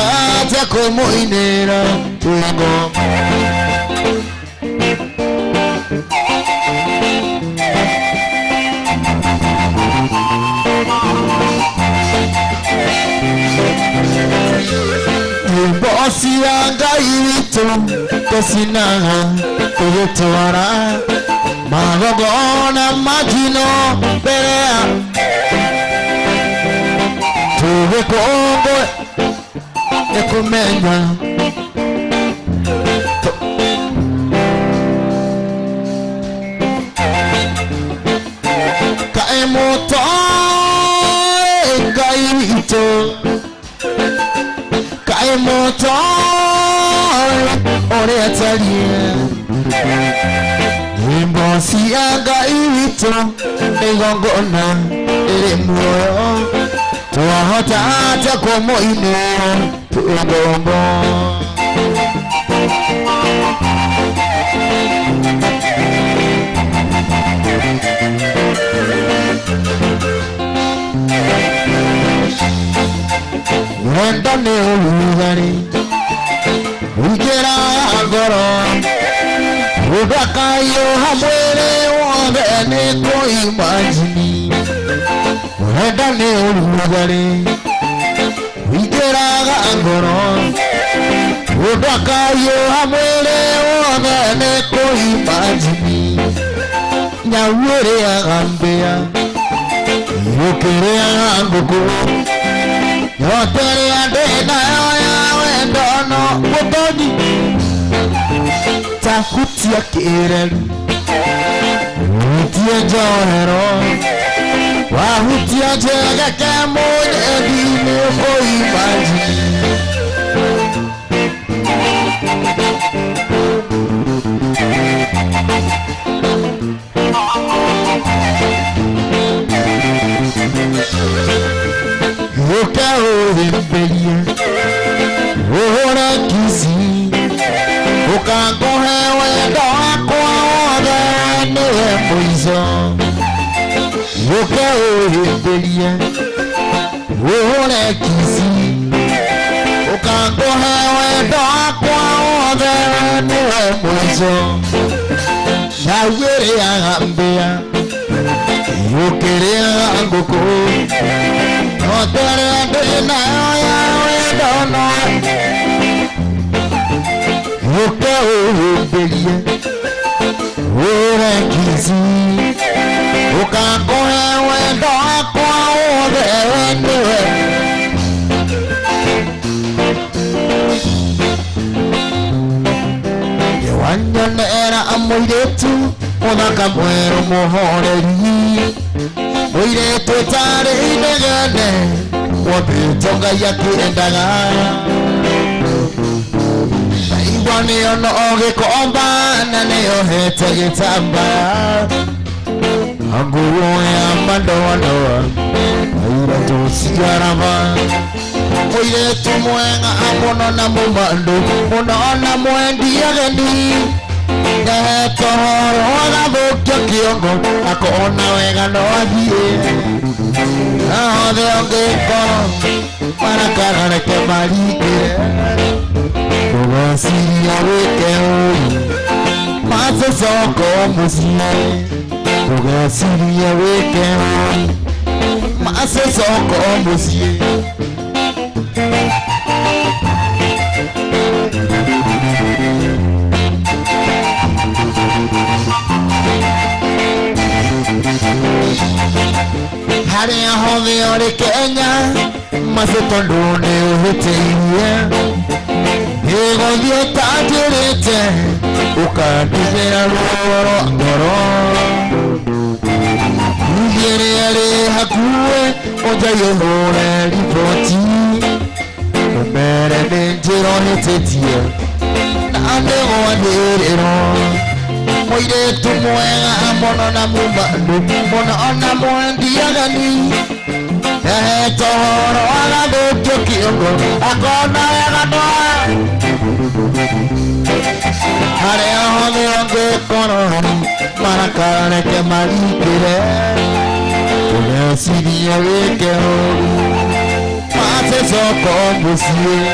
Tuhotata kumuinira tuingoma Bosi anga ito Tosinaha Tuyutwara Magogona Magino Berea Tuwe Kongo Ekumenya Kaemoto Gaito Kaemoto Oreatalia Imbosi Gaito Egongona Eremoyo Tuhotata kumuinira tuingoma Wenda ne ulugari Ugera agoro Udakayo hamwele wabene kuimajini Wenda ne ulugari Ugera agoro Udakayo hamwele wabene kuimajini Nyawere agambea Yukere aganguku Yotere adena ya wendono Wotoni Takutia kirelu Utia johero Wahutia jega kemoje Dine koimaji Yoka olimbelia Ora kisi Ukangohe wendo akwa Ode niwe mwizo Yoka olimbelia Ora kisi Ukangohe wendo akwa Ode niwe mwizo Shawere agambea Yukere aganguko Yotere adena ya wendono Yoke ubelie Ure kizi Ukangohe wendo akwa ode niwe Yewanyonera amoiretu Onaka mwero muhoreri Muiretu tari inegane Wabitonga yakiendaga Iwani ono oge komba Naneyo hete gitamba Anguwo ya mandoa Aira tosigarama Muiretu mwenga amono na mumando Muno na mwendi ageni Neto horo Wagabukyo kiongo Akona wega no adie Ahode onge kono Marakara reke marikire Mugasiria wike uri Mase soko musie Mugasiria wike uri Mase soko musie Hari ahove ore Kenya Masetondone uhuteiye Ego dieta direte Ukadizera loro ngoro Ugere yare hakuwe Oja yohore ripoti Umere nenjero hetetie Nande wadirero Moiretu mwenga mono na mubandu Mono ona mwendi agani Tohoro agabukyo kiongo Akona wega noa Hare ahome onge kono Marakara reke marikire Tugesirie wike horu c'est son combustible.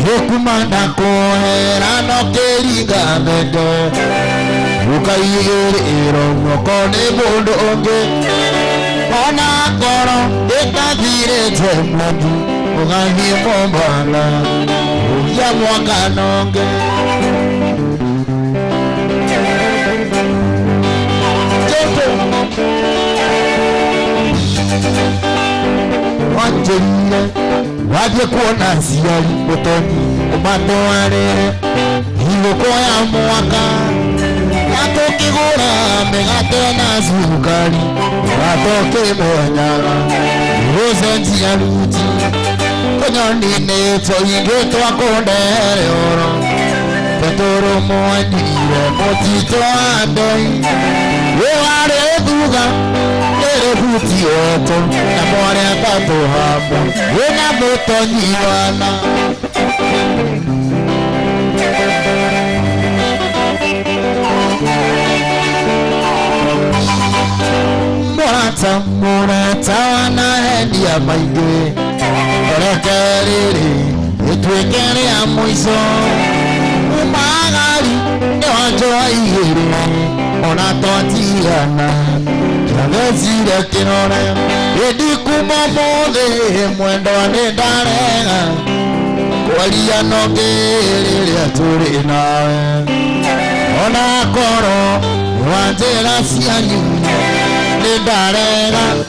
Yokumanda kohera no kerigamendo ukaiyero mokone bondo onge ona koro ekavire temundu ugangi mombala uya mwakanonge wanjele waje kuona ziari utoni umatwarere iloko ya mwaka atokigura megate na sukari atoke menyaga rose ntiaruti konyonine toyinge twakondere oro petoro mwandire motito andoi ware duga ere huti oto na more atato habo wena motonyiwana Morata wana hendi ya maige Orekerere etwekere ya mwiso Umagari newajoa ihere Onatotiana Travesire kinore Edi kumomode mwendo anedarega Kwalia nogerere aturi nawe Onakoro Wajera sianyu Nedarega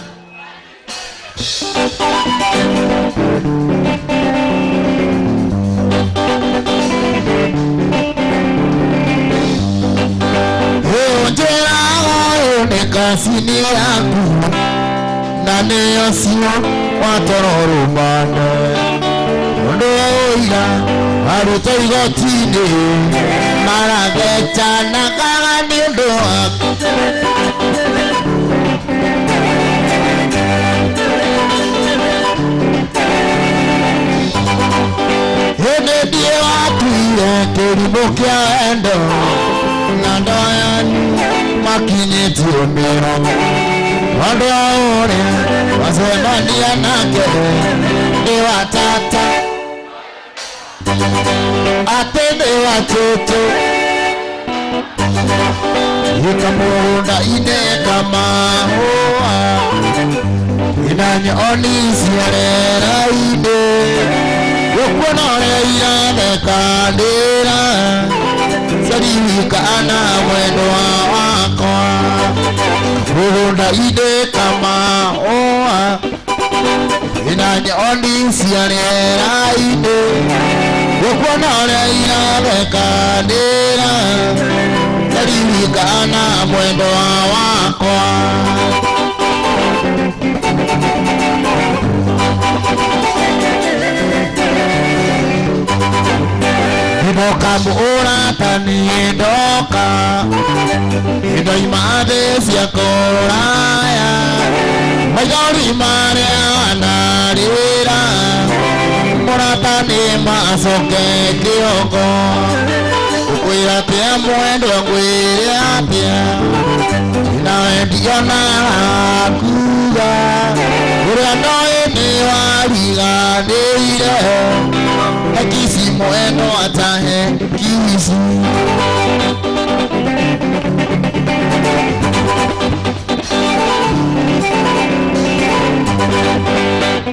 Ojera nekasini yangu na neyosio watororo mane Ondoira aruto igotine maragecha nakagani ndoa Edie watuire keribo kia endo Nandoyani makini tiomero Wando aore wasemania nake Ni watata Atende watoto Ikamunda ine kama hoa Inanye onisiarera ide Ukonore irane kandira Sadikana mwendo wako Kuhunda ide kama oa Inanye onisiarera ide Ukonore irane kandira Sadikana mwendo wako Iboka mura tani doka Ido imade siya koraya Mayori mare anarira Mura tani masoke kioko Ukwira pia mwendo kwira pia Inawendiyo na kuga Ura noe ni wariganeire Kisi moeno atahe kisi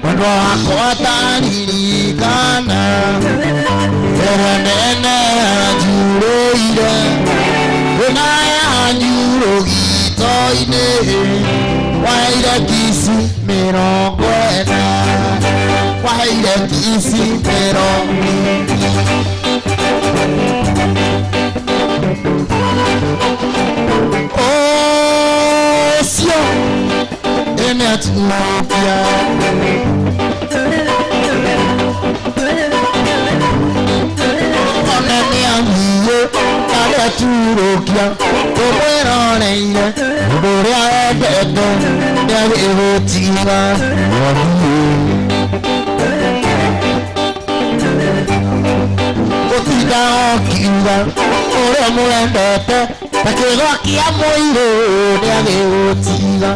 Wando wako ataririkana Erenene ajureire Unaya anjuro gitoine Waire kisi mirongoena Waire kisi mirongoena Oh, sio Ene atupia Onene angiye Kale aturokia Kumweroneire Uburia ebebe Nyari ehotiga Wadiye Nĩngao kiuga ũrĩa mwendete ta kĩgwa kĩa mũirũ nĩagĩgũtiga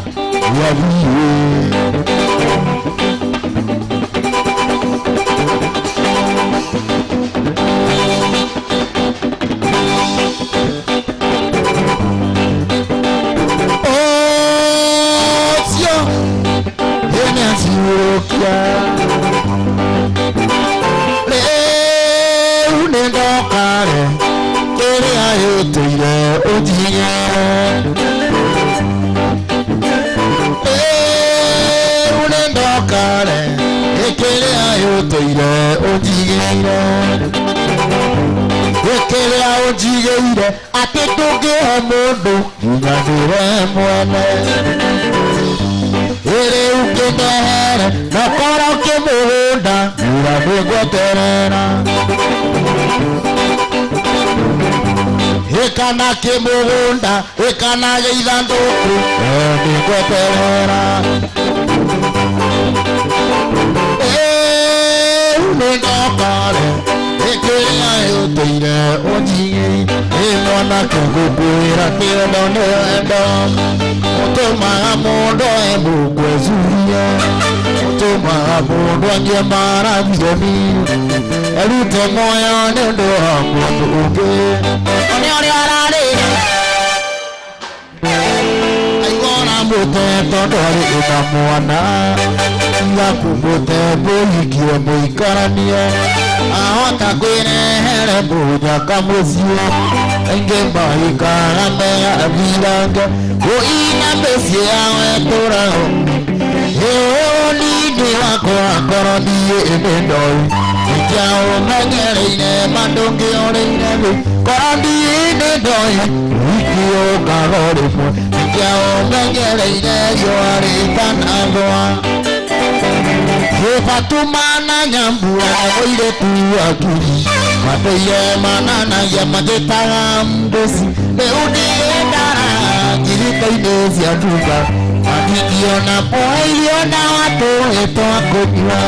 ati ndũngĩhe mũndũ nginya ndĩre mwene ĩrĩ ũkĩndehere na korwo kĩmũgũnda wĩra ndĩngweterera ĩkana kĩmũgũnda ĩkana gĩithandũkũ ndĩngweterera nĩndokare ĩkĩrĩa yũtĩire ũnjigĩ mwanake ngũkwĩra kĩendo nĩ wendo ũtũmaga mũndũ emũkwezuria ũtũmaga mũndũ angie marathiomi erute moyo nĩ ũndũ wa mũndũ ũngĩ nĩ ũrĩa ararĩra aigona mũte tondũ arĩ na mwana tiga kũmũte mũhikie mũikaranie ahota kwĩrehere mũnyaka mũciĩ aingĩ mahikaga megathirange ũina mĩciĩ yawe tũrago nini wakwa korwo thiĩ nĩndoĩ nĩkĩaũmenyereire mandũngĩoreire thĩ korwo thiĩ nĩndoĩ wikio ngago rĩmwe nĩkĩaũmenyereire riũa rĩtanathũa Fatuma Nyambura mũirĩtu akiri matũire mananagia magĩtaga mdosi rĩu ndĩndara ngirika-inĩ cia nduka matingio na poirio na watu ĩtwakũnyua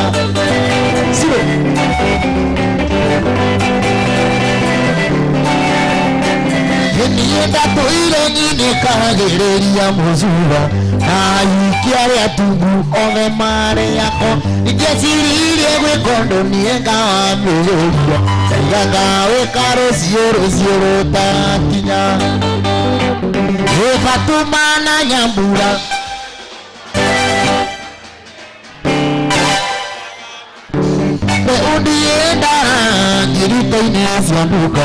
niĩ ndatũire nyinĩ kagĩrĩria mũcura na ahikia arĩa atungu othe marĩako ingĩciririe gwĩka ũndũ niĩ ngawambĩrĩria ngaigaga wĩka rũciũ rũtakinya Fatuma na Nyambura ndiendara ngirika-inĩ cia nduka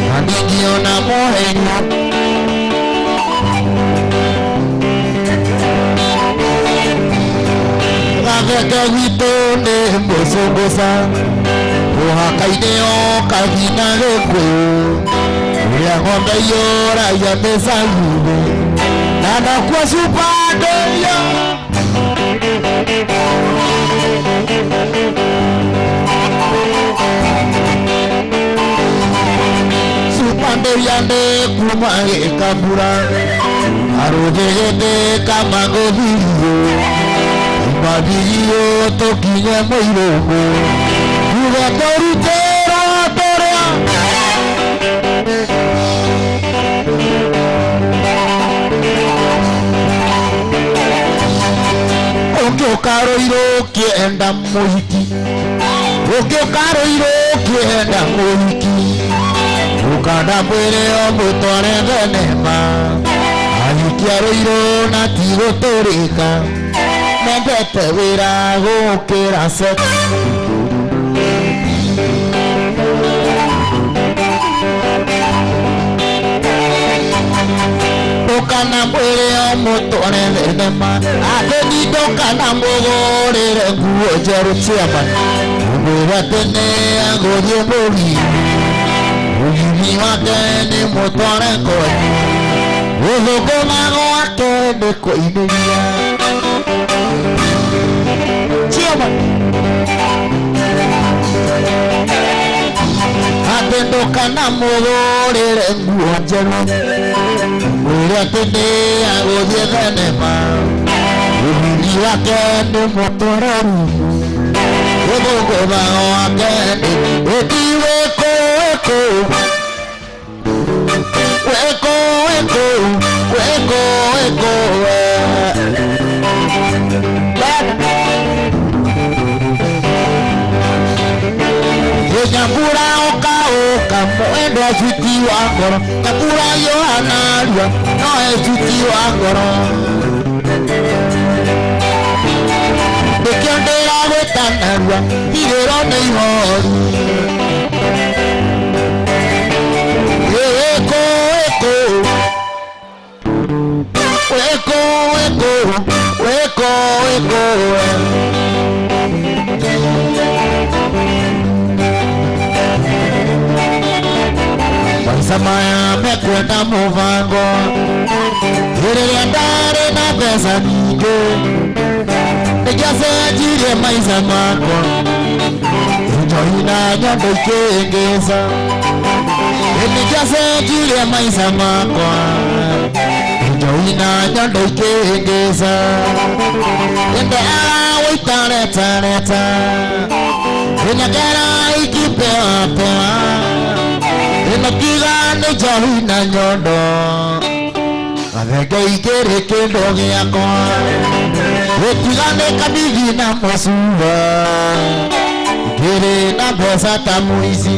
na ndingĩona mũhenyo gabeke gwitũ nĩ mũcũngũca mũhaka-inĩ o kathina gĩkũyũ ũrĩa ng'ombe yũragia mĩcagi-inĩ na nakuo cupa ndĩyo Pandevia de kuma ekambura arujegede kamagodhiyo imadiyo tokinye moirogo uga torutera torea Okiokaroiro kienda mohiki Okiokaroiro kienda mohiki Ukanda mwere o mũtware thenema ahikia rũirũ na tigũtũrĩka mendete wĩra gũkĩra sex Ukanda mwere o mũtware thenema athĩni ndũkana mũgũrĩre nguo njerũ ciama mwĩra tene agũthiĩ mũgiri Ujimi wake ni mũtware koni ũthũkũmago wake nĩ kũinĩria Chioma atĩ ndũkana mũgũrĩre nguo njerũ mwĩre atĩ nĩ agũthiĩ thenema Ujimi wake nĩ mũtware rumu ũthũkũmago wake nĩ ũtiwĩkũ Nyambura oka mwendo cuti wa ngoro Nyambura Yohana rua noe cuti wa ngoro Ndikio ndira gwetana rua irero nĩ ihoru Samaya mekwenda muvango Rĩrĩa ndarĩ na mbeca nyingĩ nĩnjacenjirie maica makwa njoi na nyondo ikĩngĩca nĩnjacenjirie maica makwa njoi na nyondo ikĩngĩca ende agagũitareta nyakera ikipewapewa Nakiga nĩ njohi na nyondo Gathenge igĩrĩ kĩndũ gĩakwa Gũtiga nĩ kabithi na mũcuba Ngĩrĩ na mbeca ta mũici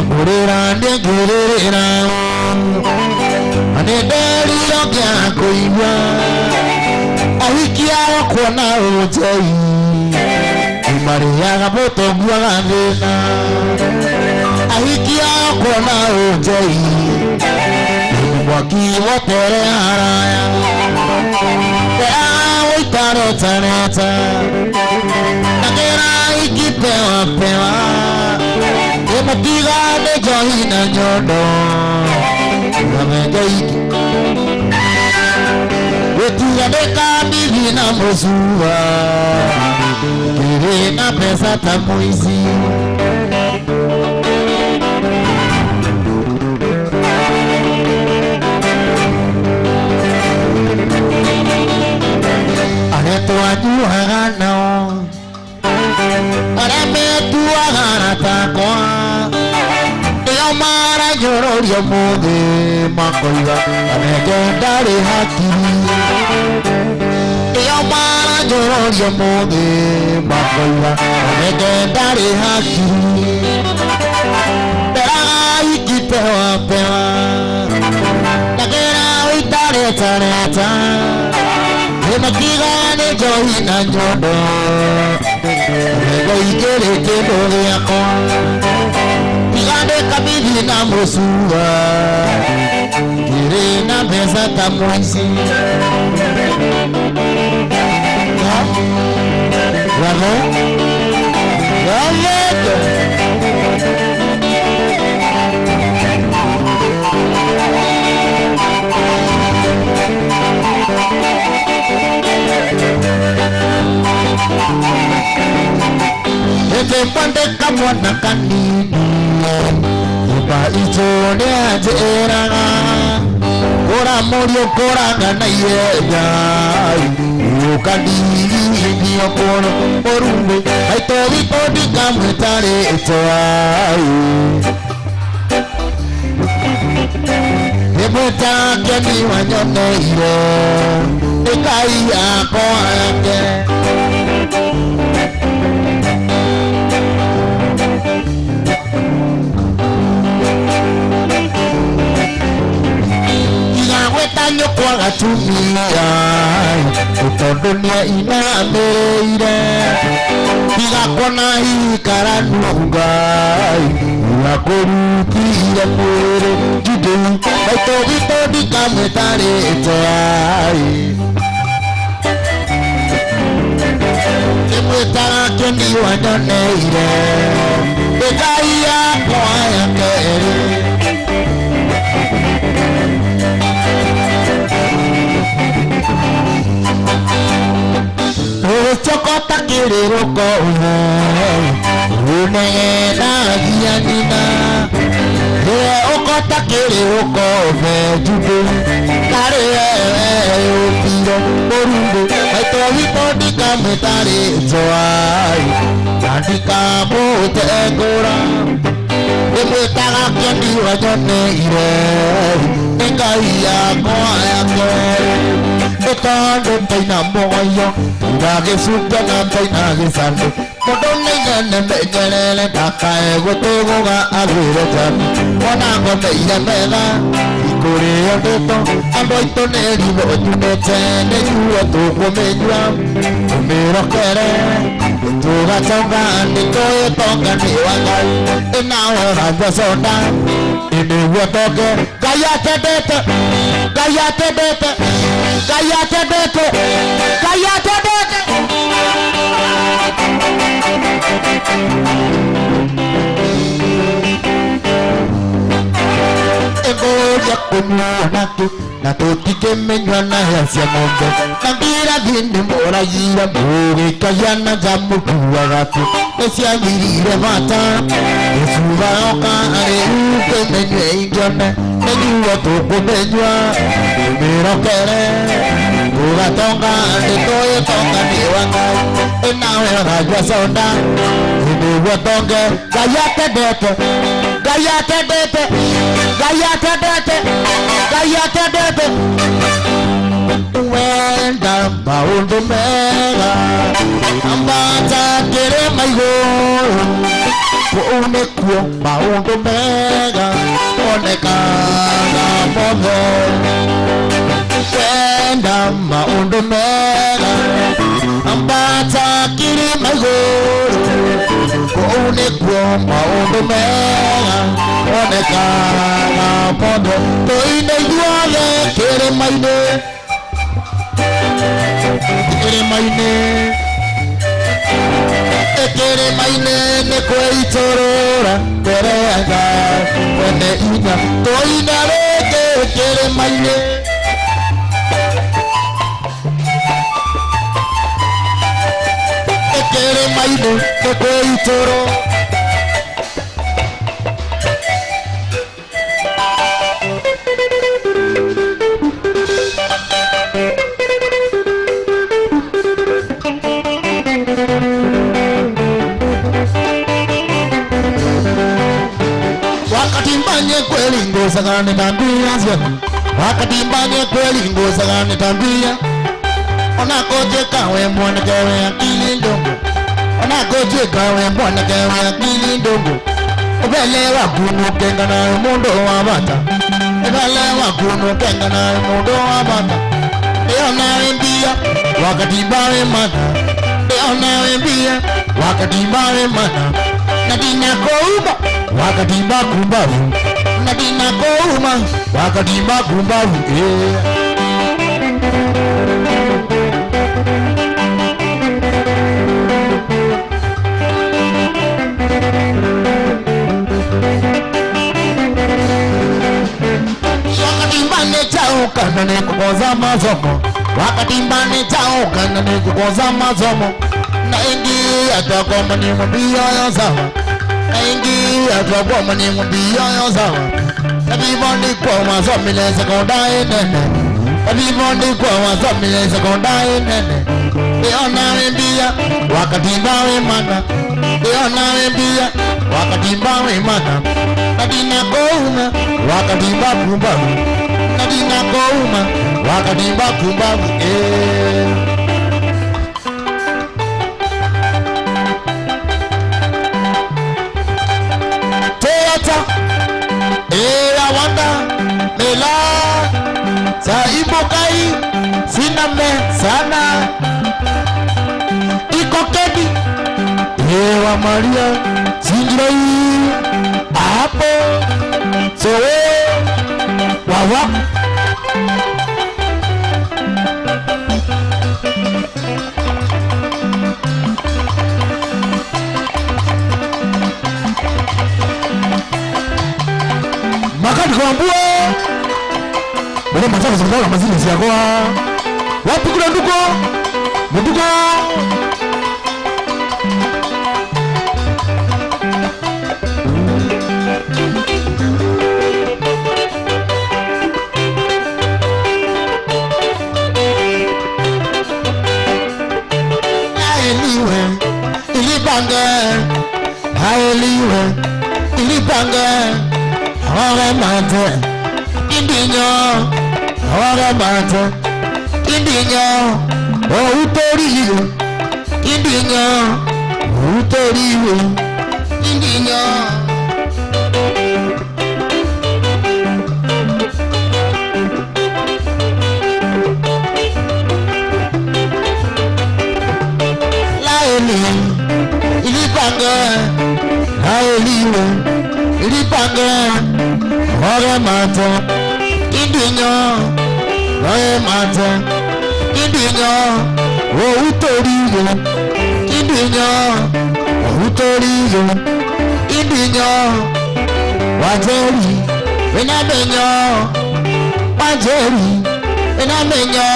Ngũrĩra nĩ ngĩrĩrĩra Nĩ nderirwo ngĩa kũigua Ahikia kuona ujei Imariaga mũtonguaga thĩna Ahikia kuona ujei Mwaki wotere haraya Ndea ũitareta Nakera ikipewa pewa Ĩmũtiga nĩ njohi na nyondo Gathenge iki Gũtiga nĩ kabithi na mũcuba Ngĩrĩ na mbeca ta mũici Arĩa twanyuaga nao Arĩa metuaga na takwa Nĩo maranyũrũria mũthĩ makoiga Gathenge ndarĩ hakiri Nĩo maranyũrũria mũthĩ makoiga Gathenge ndarĩ hakiri Nderaga ikipewa Ndagĩra ũitareta Ĩmũtiga nĩ njohi na nyondo Gathenge igĩrĩ kĩndũ gĩakwa Tiga nĩ kabithi na mũcuba Ngĩrĩ na mbeca ta mũici Nĩndĩkwandĩka mwana kanini Nyũmba itũ nĩanjĩraga Kũra mũriũ kũraga na ihenya Ũkandigithio kũrũ mũrumbĩ Maitũ witũ ndikamwĩtarĩtwa Nĩmwĩtaga Keni wanyoneire Nĩ Ngai yakwa yake Nyũkwa gatumia Tondũ nĩinamĩrĩire Tiga kuona ikaranu Ngai Nakũrutire mwĩrĩ Judũ Maitũ witũ ndikamwĩtarĩtwa Nĩmwĩtaga Keni wanyoneire Nĩ Ngai yakwa ya kerĩ Chokota kĩrĩrũko Unegena gianina Rĩe ũko takere ukove jude tare utiro borunde aito vitodika metare joai tandika bote gora emetaga kendi wajone ire engai ya koya ko etando taina moyo ndage suka na taina gesando modone ngane megerele takae gotoga agwire jani ona ngome ile mega ikore odeto ando neri bojunete ne juo to komenywa umero kere tuga tonga ni toye tonga ni wangai enawe ranja sonda ine wotoke gaya tedete gaya tedete gaya tedete gaya tedete Egoja kunywanatu na totike menywana ya siamonde Nambira gindi mora yira mboge kayana jamu kuwagatu Esia mirire mata Esuva oka are uke menywe ingione Menyua toko menywa Miro kere Uga tonga Nitoye tonga niwanga Enawe rajwa sonda Imewa tonge Gayate dete Gayate dete Gayate dete Gayate dete Wenda maundo mega Ambata kere maigo Kuone kuo maundo mega Oneka na mogo Wenda maundo mega Ambata kere maigo Kuone kuo maundo mega Oneka na mogo Toine yuale kere maine Ekere maine ne koitorora terega wene ina toina rege ekere maine ne koitoro Sagani tambia zema wakati mbanye kweli ngozagani tambia ona koje kawe mbona kawe akili ndongo ona koje kawe mbona kawe akili ndongo obelewa kunu kenga na mundo wa bata obelewa kunu kenga na mundo wa bata eona mbia wakati bawe mata eona mbia wakati bawe mata nadina kouma wakati bakumbavu Nadina kouma wakati bakumbavu Wakati mbane chao kana ne kukoza mazomo wakati mbane chao kana ne kukoza mazomo na ingi atakoma ni mbio ya sawa Ingi atwa mani mbio yo sawa Everybody kwa mazomile sekondari nene Everybody kwa mazomile sekondari nene Eona mbia wakati bawe mana Eona mbia wakati bawe mana Nadina kouma wakati bakumbavu Nadina kouma wakati bakumbavu Mela Saibokai Siname Sana Iko Kedi Ewa Maria Sinjiroi Apo Soe Wawa Makati kwa mbua Mbona mataka zikutaka mazini siyakoa Wapi kuna nduko Nduko haeliwe ilipanga ore mate indinyo ore mate indinyo utoriyo indinyo utoriyo indinyo ilipanga haeliwe ilipanga ore mate indinyo ore mate indinyo utoriyo indinyo utoriyo indinyo wajeri enamenyo wajeri enamenyo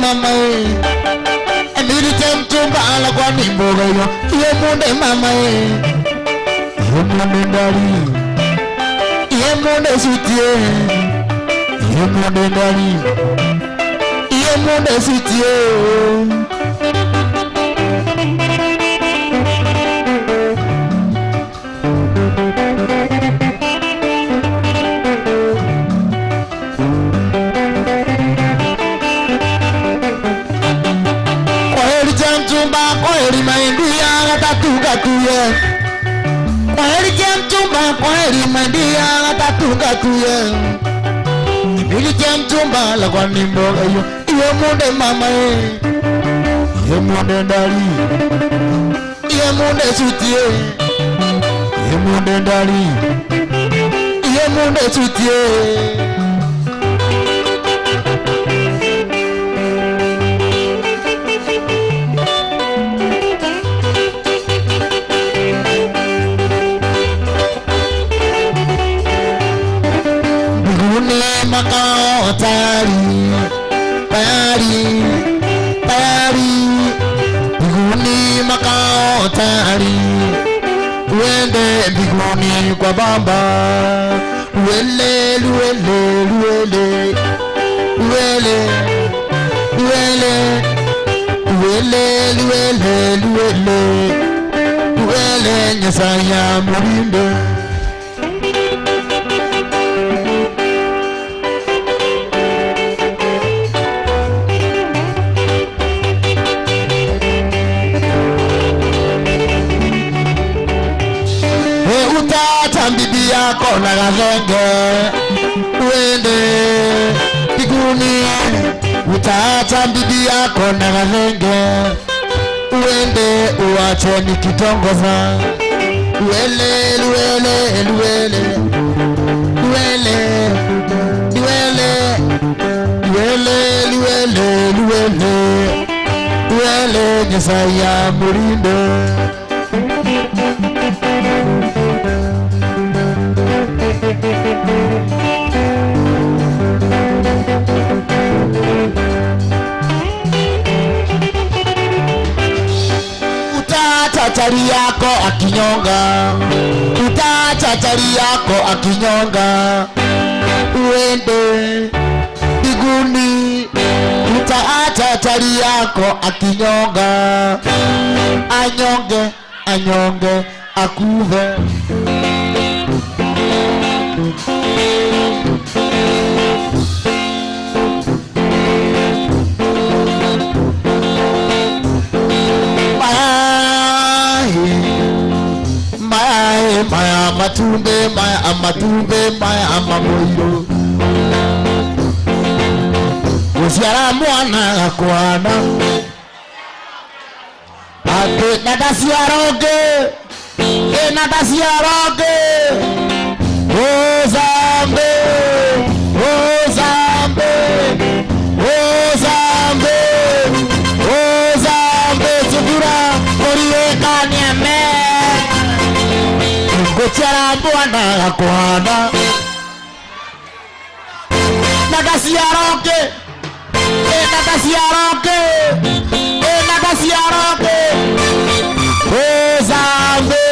mama emiri temtumba ala kwa nimboga yo yemunde mama yemunde ndali yemunde sutie yemunde ndali yemunde sutie kwaheri maindia gatatugakuye kwaheri jemtumba kwaheri maindia gatatugakuye ibili jemtumba la kwa nimboga yo iye munde mama iye munde ndali iye munde sutie iye munde ndali iye munde sutie makao tayari tayari tayari biguni makao tayari uende biguni kwa baba uele luele luele uele uele uele luele luele uele nyasaya murindo bibi yako na gazenge uende biguni utaacha bibi yako na gazenge uende uache nikitongoza uele luele luele luele luele luele luele luele luele nyesaya murindo chachari yako akinyonga chachari yako akinyonga uende biguni utaacha chachari yako akinyonga anyonge anyonge akuve maya matumbe maya amatumbe maya amamoyo usiara mwana akwana Natasiaroke, Natasiaroke, oh Zambe, oh Zambe, oh Zambe, oh Zambe, Chukura, Orieka Niame, Gochara Buana Kuana, Natasiaroke, Natasiaroke, Natasiaroke. Oh Zambe,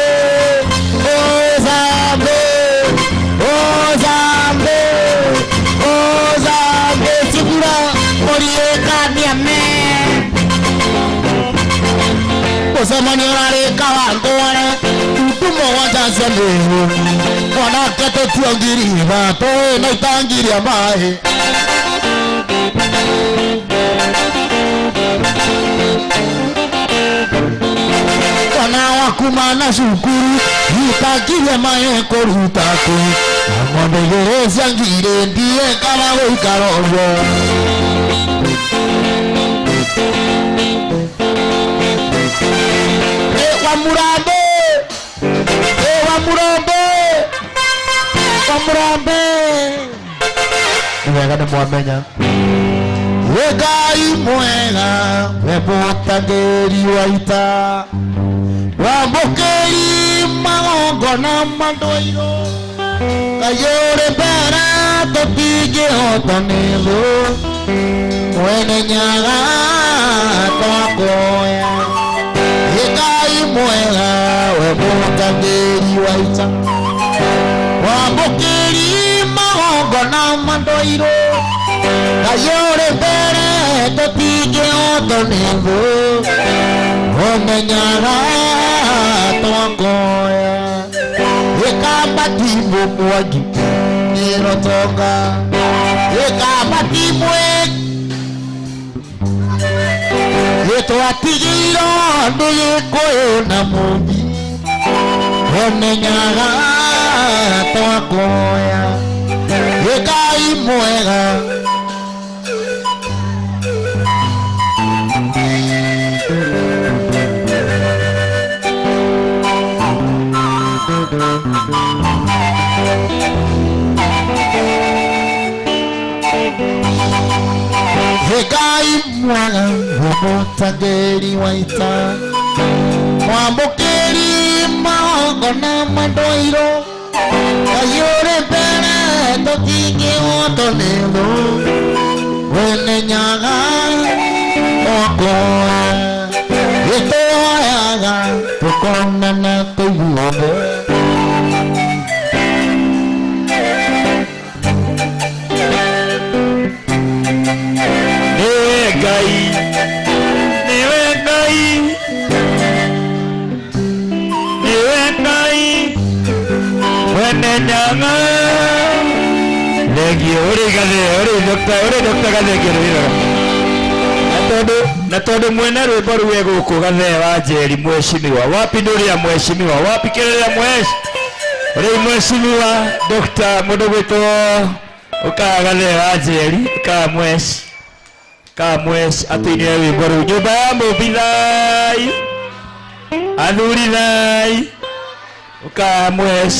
oh Zambe, oh Zambe, oh Zambe, Chukura, Orieka Niame. Osamani orare kawangoare, tutumo wajanzele. Wana kete tuangiri bato, naitangiri amahe. Kumana shukuru Yutakile maye korutako Amande yerezi angire ndiye kama ukaroyo Ewa murambe Ewa murambe Ewa murambe Mwega mwamenya Wegai mwega Webotageri waita Wambokeri magongona mandoiro Kayore bera topige otonelo Mwene nyaga toakoya Yekai mwega webotageri waita Wambokeri magongona mandoiro Kayore bera topige otonelo Mwene nyaga toakoya Ekabatimu mwagi Nirotonga Ekabatimu Eto atigiro Nduyekoyo na mubi Omenyaga toakoya Ekai mwega Hegai mwana Wabotageri waita Wambokeri maongona mandoiro Kayore pere Tokiki otonelo Wene nyaga Okoa Ito ayaga Tukona na tuyuobe Nyanga legi ore dokta gale kirira natodo mwena rwimbo rwe guku gathe wa Njeri mweshimiwa wapi nduria mweshimiwa wapi kirira mwesh ore mweshimiwa dokta mudogweto ukagathe wa Njeri ka mwesh atine rwimbo ru nyumba ya mubithai athurithai uka mwesh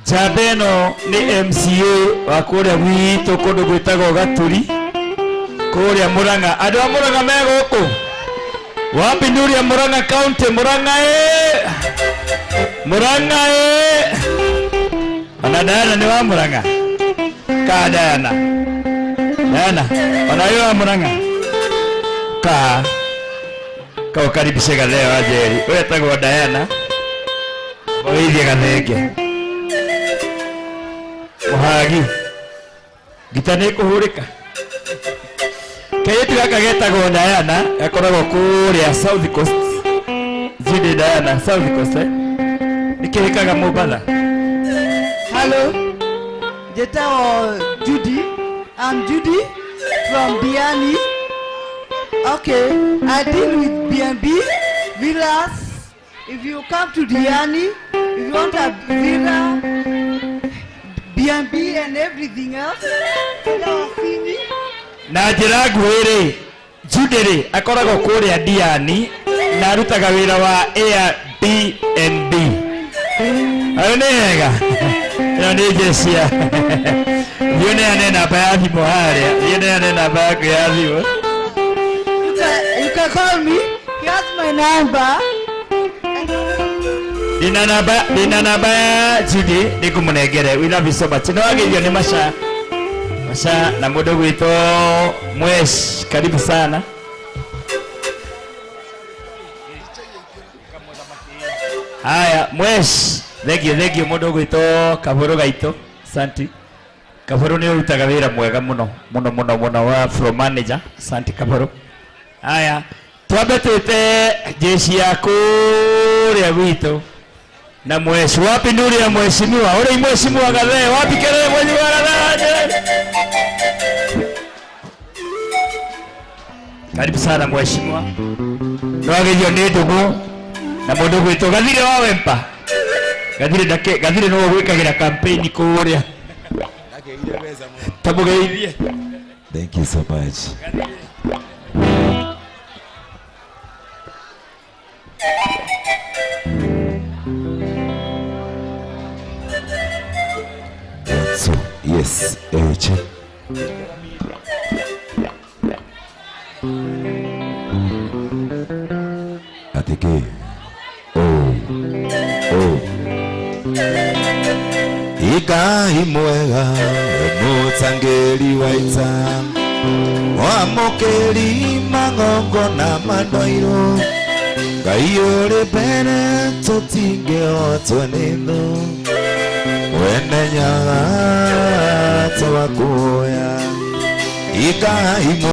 Jabeno ni MCA wa kuria gwitu kundu gwitagwo Gaturi kuria Murang'a andu a Murang'a me guku wapi nduria Murang'a county Murang'a ana Diana ni wa Murang'a ka Diana ana yo wa Murang'a ka ukaribishe Gathe wa Njeri wetagwo Diana oithie Gathenge Wahagi gitane kuhurika Kayetu gaka getagwo Diana gakoragwo kuria South Coast Jide Diana South Coast nikirikaga Mombasa Hello Judy I'm Judy from Diani Okay I deal with B&B villas if you come to Diani if you want a villa B&B and everything else. Na njira nguhiri Judere akoragwo kuria Diani narutaga wira wa Airbnb. Aonega. Ndio jesia. Yone anena baadhi mohari. Yone anena baadhi ya hiyo. You can call me. Here's my number. Dina namba Judy nikumunegere. We love you so much. No ageyo ni Masha. Masha na mudogo wito Mwesh, karibu sana. Haya, Mwesh, thank you mudogo wito Kaburu gaito. Asante. Kaburu ni urutaga wira mwega muno wa from manager. Asante Kaburu. Haya, twabetete jeshi yako ria wito. Na Mwesh, wapi nuri ya mheshimiwa? Ule mheshimiwa Gathe, wapi kelele mheshimiwa Gathe? Karibu sana mheshimiwa. Ndoage hiyo ni ndugu na mundu gwito Gathire wawe mpa. Gathire no gwikagira campaign kuria. Tabugeithie. Thank you so much. So, yes, check. Atike. Oh. Ika imwega mutangeli waita. Wamokeli mangongo na mandoiro. Gayore bene totinge otwenendo. Wene nyaga tawakoya. Ika